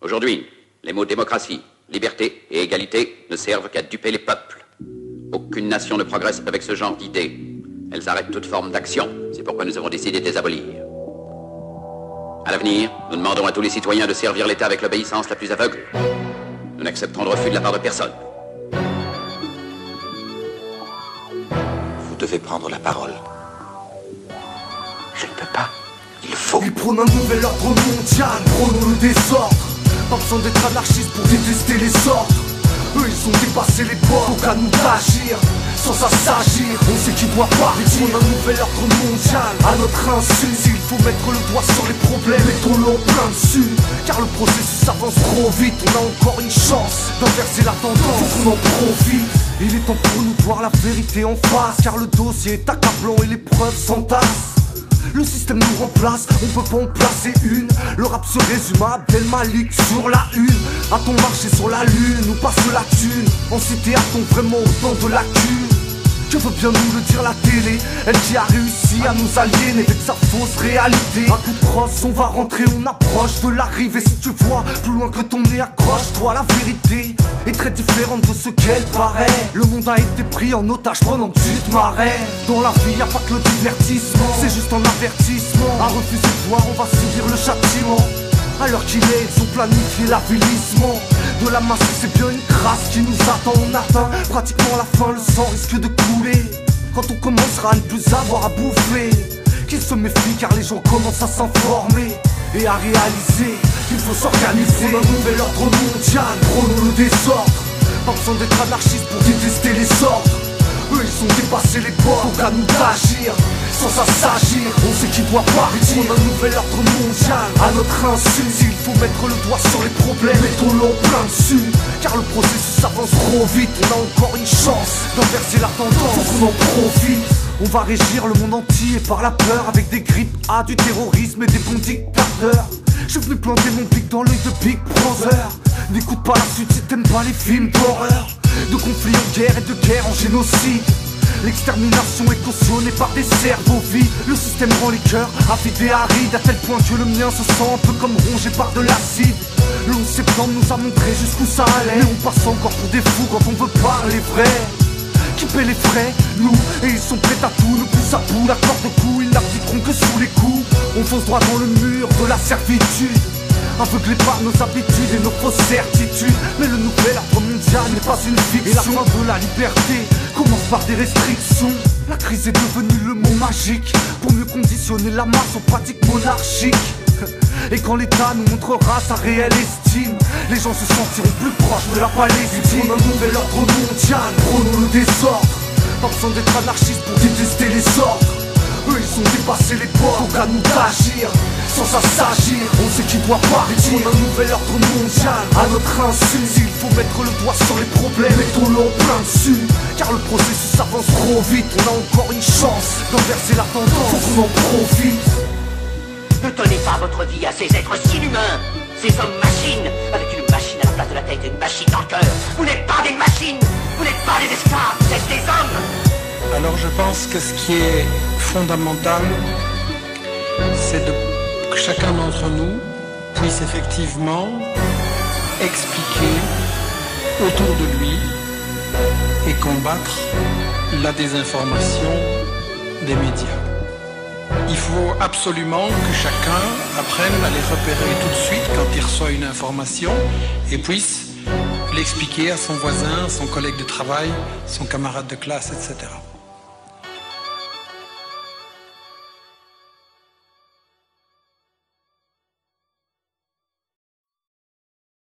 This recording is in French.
Aujourd'hui, les mots démocratie, liberté et égalité ne servent qu'à duper les peuples. Aucune nation ne progresse avec ce genre d'idées. Elles arrêtent toute forme d'action. C'est pourquoi nous avons décidé de les abolir. À l'avenir, nous demandons à tous les citoyens de servir l'État avec l'obéissance la plus aveugle. Nous n'accepterons de refus de la part de personne. Vous devez prendre la parole. Je ne peux pas. Il faut. Ils prônent un nouvel ordre mondial, prônons le désordre. Pas besoin d'être anarchiste pour détester les ordres. Eux ils ont dépassé les bords, donc à nous d'agir. Sans s'agir, on sait qui doit partir. Ils prônent un nouvel ordre mondial, à notre insu. S'il faut mettre le doigt sur les problèmes, mettons-le en plein dessus. Car le processus avance trop vite, on a encore une chance d'inverser la tendance, faut qu'on en profite. Il est temps pour nous de voir la vérité en face, car le dossier est accablant et les preuves s'entassent. Le système nous remplace, on peut pas en placer une. Le rap se résume à Abdel Malik sur la une. A-t-on marché sur la lune ou passe la thune? En cité a-t-on vraiment autant de lacunes? Que veut bien nous le dire la télé? Elle qui a réussi à nous aliéner avec sa fausse réalité. À coup de crosse, on va rentrer, on approche de l'arrivée. Si tu vois plus loin que ton nez, accroche-toi. La vérité est très différente de ce qu'elle paraît. Le monde a été pris en otage pendant que tu te marrais. Dans la vie y'a pas que le divertissement, c'est juste un avertissement. À refuser de voir, on va subir le châtiment. Alors qu'il est, ils ont planifié l'avilissement de la masse, c'est bien une crasse qui nous attend. On atteint pratiquement la fin, le sang risque de couler quand on commencera à ne plus avoir à bouffer. Qu'ils se méfient car les gens commencent à s'informer et à réaliser qu'il faut s'organiser. On a un nouvel ordre mondial, prônons le désordre. Pas besoin d'être anarchiste pour détester les ordres. Eux ils ont dépassé les bords, donc à nous d'agir. Sans s'agir, on sait qui doit partir. On a un nouvel ordre mondial, à notre insu. S'il faut mettre le doigt sur les problèmes, mettons-le en plein dessus. Car le processus avance trop vite, on a encore une chance d'inverser la tendance, faut qu'on en profite. On va régir le monde entier par la peur, avec des grippes A, du terrorisme et des bons dictateurs. Je suis venu planter mon pic dans l'œil de Big Brother. N'écoute pas la suite si t'aimes pas les films d'horreur. De conflits en guerre et de guerre en génocide. L'extermination est cautionnée par des cerveaux vides. Le système rend les cœurs avides et arides, à tel point que le mien se sent un peu comme rongé par de l'acide. Le 11 septembre nous a montré jusqu'où ça allait, mais on passe encore pour des fous quand on veut parler vrai. Qui paie les frais? Nous, et ils sont prêts à tout, nous poussent à bout, la corde au cou, ils n'appliqueront que sous les coups. On fonce droit dans le mur de la servitude, aveuglés par nos habitudes et nos fausses certitudes. Mais le nouvel ordre mondial n'est pas une fiction. Et la fin de la liberté commence par des restrictions. La crise est devenue le mot magique pour mieux conditionner la masse aux pratiques monarchiques. Et quand l'État nous montrera sa réelle estime, les gens se sentiront plus proches de la Palestine. On a un nouvel ordre mondial, prônons le désordre. Pas besoin d'être anarchiste pour détester les ordres. Eux ils ont dépassé les bords, donc à nous d'agir. Sans s'agir, on sait qui doit partir. On a un nouvel ordre mondial, à notre insu. S'il faut mettre le doigt sur les problèmes, mettons-le en plein dessus. Car le processus avance trop vite, on a encore une chance d'inverser la tendance, faut qu'on en profite. Ne donnez pas votre vie à ces êtres si humains, ces hommes-machines, avec une machine à la place de la tête et une machine dans le cœur. Vous n'êtes pas des machines, vous n'êtes pas des esclaves, vous êtes des hommes. Alors je pense que ce qui est fondamental, c'est que chacun d'entre nous puisse effectivement expliquer autour de lui et combattre la désinformation des médias. Il faut absolument que chacun apprenne à les repérer tout de suite quand il reçoit une information et puisse l'expliquer à son voisin, son collègue de travail, son camarade de classe, etc.